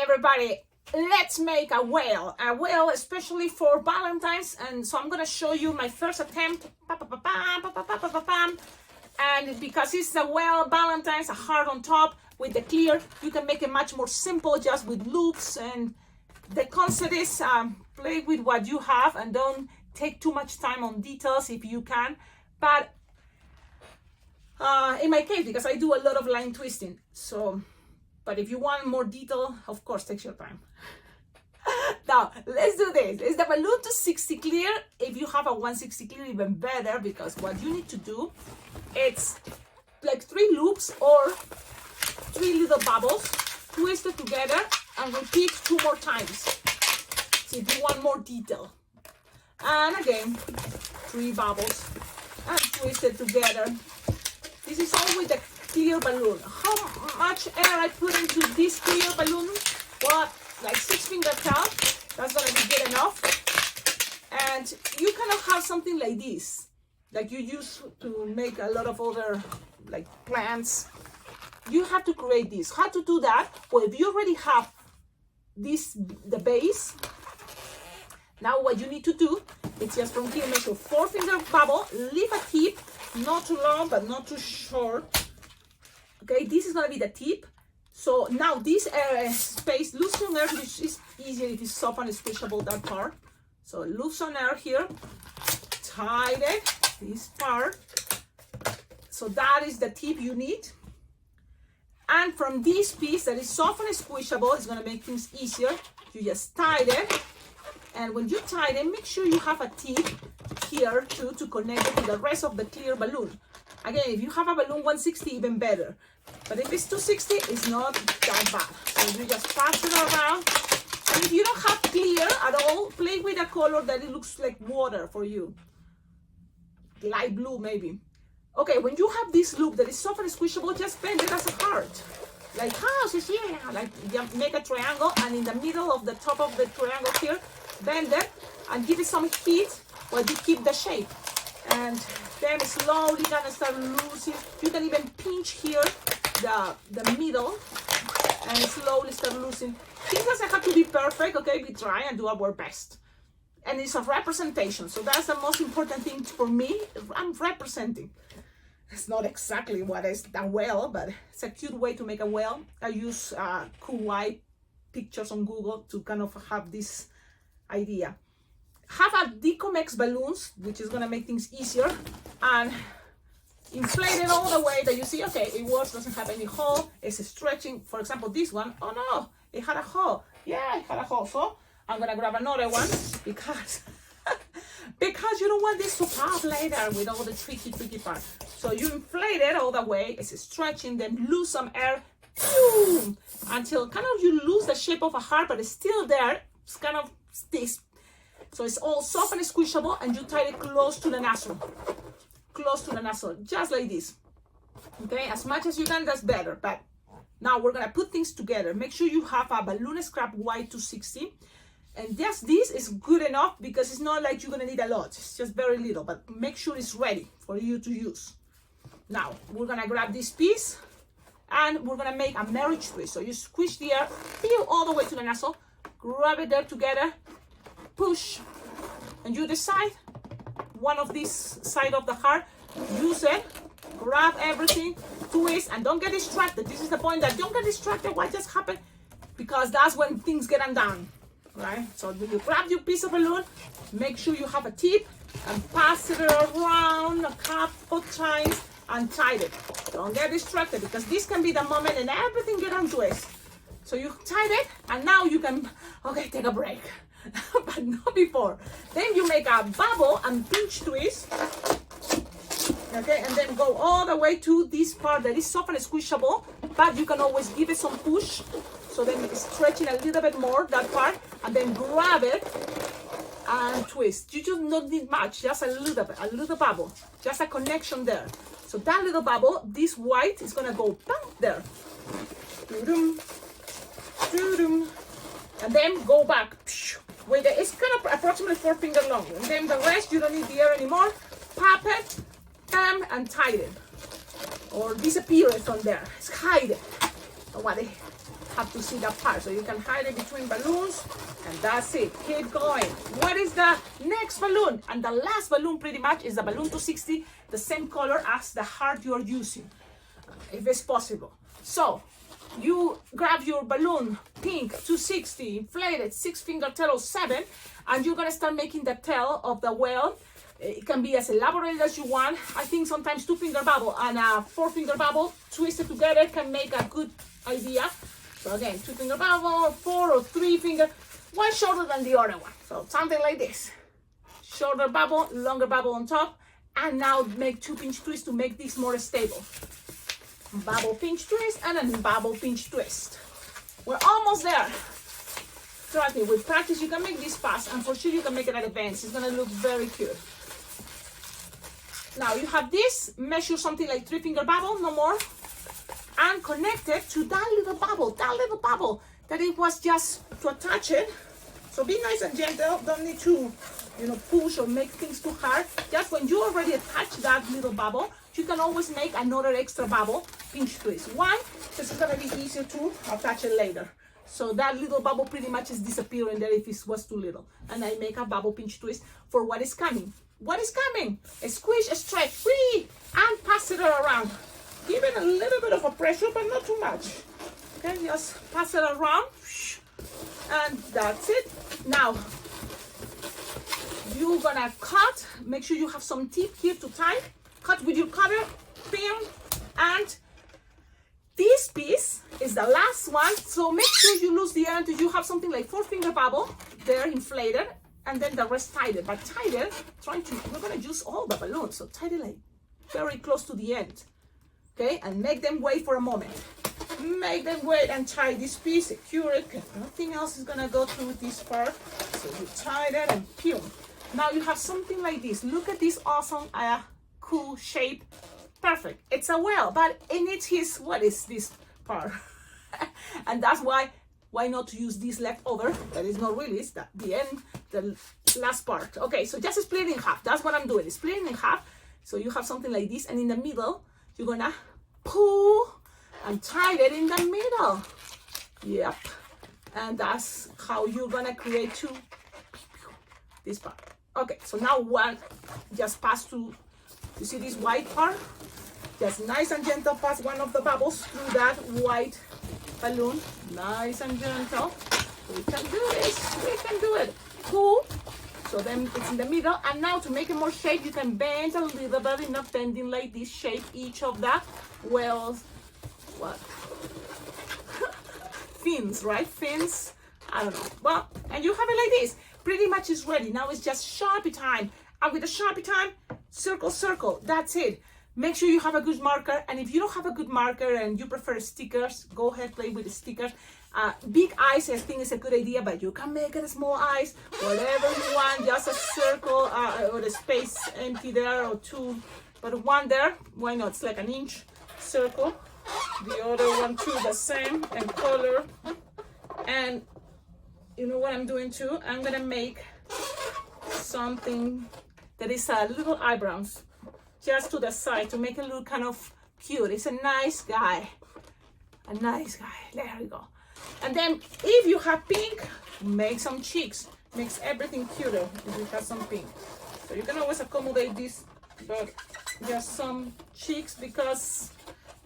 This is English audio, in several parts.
everybody, let's make a whale especially for Valentine's. And so I'm gonna show you my first attempt, and because it's a whale Valentine's, a heart on top with the clear, you can make it much more simple just with loops. And the concept is play with what you have and don't take too much time on details if you can. But in my case, because I do a lot of line twisting, so but if you want more detail, of course, takes your time. Now, let's do this. Is the balloon 260 clear? If you have a 160 clear, even better, because what you need to do, it's like 3 loops or 3 little bubbles, twist it together and repeat 2 more times. So if you want more detail. And again, 3 bubbles and twist it together. This is all with the clear balloon. How much air I put into this clear balloon? Well, like 6 finger count. That's gonna be good enough. And you kind of have something like this, like you use to make a lot of other like plants. You have to create this. How to do that? Well, if you already have this, the base, now what you need to do is just from here make a 4 finger bubble, leave a tip, not too long but not too short. Okay, this is gonna be the tip. So now this space, loosen air, which is easier if it's soft and squishable, that part. So loosen air here, tighten this part. So that is the tip you need. And from this piece that is soft and squishable, it's gonna make things easier. You just tighten. And when you tighten, make sure you have a tip here too to connect it to the rest of the clear balloon. Again, if you have a balloon 160, even better. But if it's 260, it's not that bad. So you just pass it around. And if you don't have clear at all, play with a color that it looks like water for you. Light blue, maybe. Okay, when you have this loop that is soft and squishable, just bend it as a heart. Like, how, Cecilia? Like, you make a triangle, and in the middle of the top of the triangle here, bend it, and give it some heat while you keep the shape. And then slowly gonna start losing. You can even pinch here the middle and slowly start losing. This doesn't have to be perfect, okay? We try and do our best. And it's a representation, so that's the most important thing for me. I'm representing. It's not exactly what is a whale, but it's a cute way to make a whale. I use kawaii pictures on Google to kind of have this idea. Have a Decomex balloons, which is gonna make things easier, and inflate it all the way that you see, okay, it works, doesn't have any hole, it's stretching. For example, this one, oh no, it had a hole. Yeah, it had a hole. So I'm gonna grab another one because because you don't want this to pop later with all the tricky part. So you inflate it all the way, it's stretching, then lose some air, boom, until kind of you lose the shape of a heart, but it's still there. It's kind of this. So it's all soft and squishable, and you tie it close to the nozzle. Close to the nozzle, just like this. Okay, as much as you can, that's better. But now we're gonna put things together. Make sure you have a balloon scrap white 260. And just this is good enough because it's not like you're gonna need a lot. It's just very little, but make sure it's ready for you to use. Now, we're gonna grab this piece and we're gonna make a marriage twist. So you squish the air, feel all the way to the nozzle, grab it there together, push, and you decide one of this side of the heart, use it, grab everything, twist, and don't get distracted. This is the point, that don't get distracted what just happened, because that's when things get undone, right? So when you grab your piece of balloon, make sure you have a tip and pass it around a couple times and tie it. Don't get distracted, because this can be the moment and everything get untwist. So you tie it, and now you can, okay, take a break. But not before. Then you make a bubble and pinch twist. Okay, and then go all the way to this part that is soft and squishable, but you can always give it some push. So then it's stretching a little bit more, that part, and then grab it and twist. You just don't need much, just a little bit, a little bubble, just a connection there. So that little bubble, this white is gonna go bang there. Doo-dum, doo-dum. And then go back. With it, it's kind of approximately 4 finger long. And then the rest, you don't need the air anymore. Pop it, bam, and tie it. Or disappear it from there. It's hide it. Don't worry. have to see that part. So you can hide it between balloons, and that's it. Keep going. What is the next balloon? And the last balloon pretty much is the balloon 260, the same color as the heart you're using, if it's possible. So you grab your balloon, pink, 260, inflated, 6-finger tail of 7, and you're gonna start making the tail of the whale. It can be as elaborate as you want. I think sometimes 2-finger bubble and a 4-finger bubble twisted together can make a good idea. So again, 2-finger bubble, 4 or 3-finger, one shorter than the other one. So something like this. Shorter bubble, longer bubble on top, and now make 2 pinch twists to make this more stable. Bubble pinch twist and a bubble pinch twist. We're almost there. Trust me, with practice you can make this fast, and for sure you can make it at events. It's gonna look very cute. Now you have this, measure something like 3-finger bubble, no more, and connect it to that little bubble that it was just to attach it. So be nice and gentle, don't need to, push or make things too hard. Just when you already attach that little bubble, you can always make another extra bubble, pinch twist. One, this is gonna be easier to attach it later. So that little bubble pretty much is disappearing there if it was too little. And I make a bubble pinch twist for what is coming. What is coming? A squish, a stretch, free, and pass it around. Give it a little bit of a pressure, but not too much. Okay, just pass it around, and that's it. Now, you're gonna cut. Make sure you have some tip here to tie. Cut with your cutter, pin, and this piece is the last one. So make sure you lose the end until you have something like 4-finger bubble there inflated, and then the rest tied it. But tied it, we're gonna use all the balloons, so tie it like very close to the end. Okay, and make them wait for a moment. Make them wait and tie this piece, secure it, because nothing else is gonna go through this part. So you tie that and pew. Now you have something like this. Look at this awesome, cool shape. Perfect. It's a whale, but it needs what is this part? And that's why not to use this leftover? That is not really, it's the end, the last part. Okay, so just split it in half. That's what I'm doing, split it in half. So you have something like this, and in the middle, you're gonna pull and tie it in the middle. Yep. And that's how you're gonna create this part. Okay, so now one, just pass through, you see this white part? Just nice and gentle, pass one of the bubbles through that white balloon. Nice and gentle. We can do this, we can do it. Cool. So then it's in the middle, and now to make it more shape, you can bend a little bit, enough bending like this, shape each of the whales. What? Fins, right? Fins. I don't know. Well, and you have it like this. Pretty much is ready. Now it's just Sharpie time. And with the Sharpie time, circle, circle. That's it. Make sure you have a good marker. And if you don't have a good marker and you prefer stickers, go ahead, play with the stickers. Big eyes, I think, is a good idea, but you can make it a small eyes, whatever you want, just a circle or a space empty there or two, but one there, why not? It's like an inch circle. The other one too, the same, and color. And you know what I'm doing too? I'm gonna make something that is a little eyebrows, just to the side to make it look kind of cute. It's a nice guy, a nice guy. There we go. And then if you have pink, make some cheeks. Makes everything cuter if you have some pink. So you can always accommodate this, but just some cheeks, because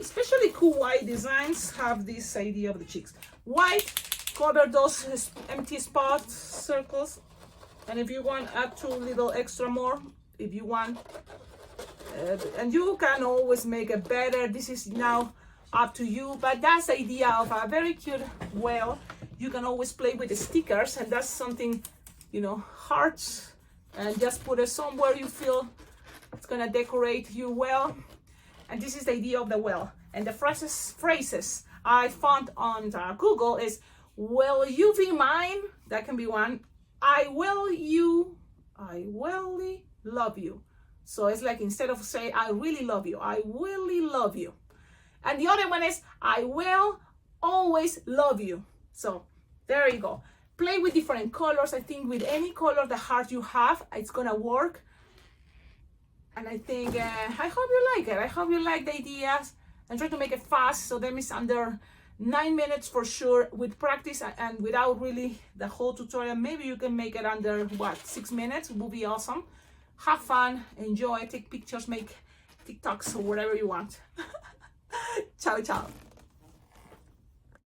especially cool white designs have this idea of the cheeks. White, cover those empty spots, circles. And if you want, add 2 little extra more if you want. And you can always make it better. This is now up to you, but that's the idea of a very cute whale. You can always play with the stickers, and that's something, hearts, and just put it somewhere you feel it's gonna decorate your whale. And this is the idea of the whale. And the phrases I found on Google is, will you be mine? That can be one. I willly love you. So it's like, instead of say I really love you, I really love you. And the other one is, I will always love you. So there you go. Play with different colors. I think with any color, the heart you have, it's gonna work. And I think, I hope you like it. I hope you like the ideas. And try to make it fast, so them is under 9 minutes for sure. With practice and without really the whole tutorial, maybe you can make it under what, 6 minutes. It will be awesome. Have fun, enjoy, take pictures, make TikToks or whatever you want. Ciao, ciao.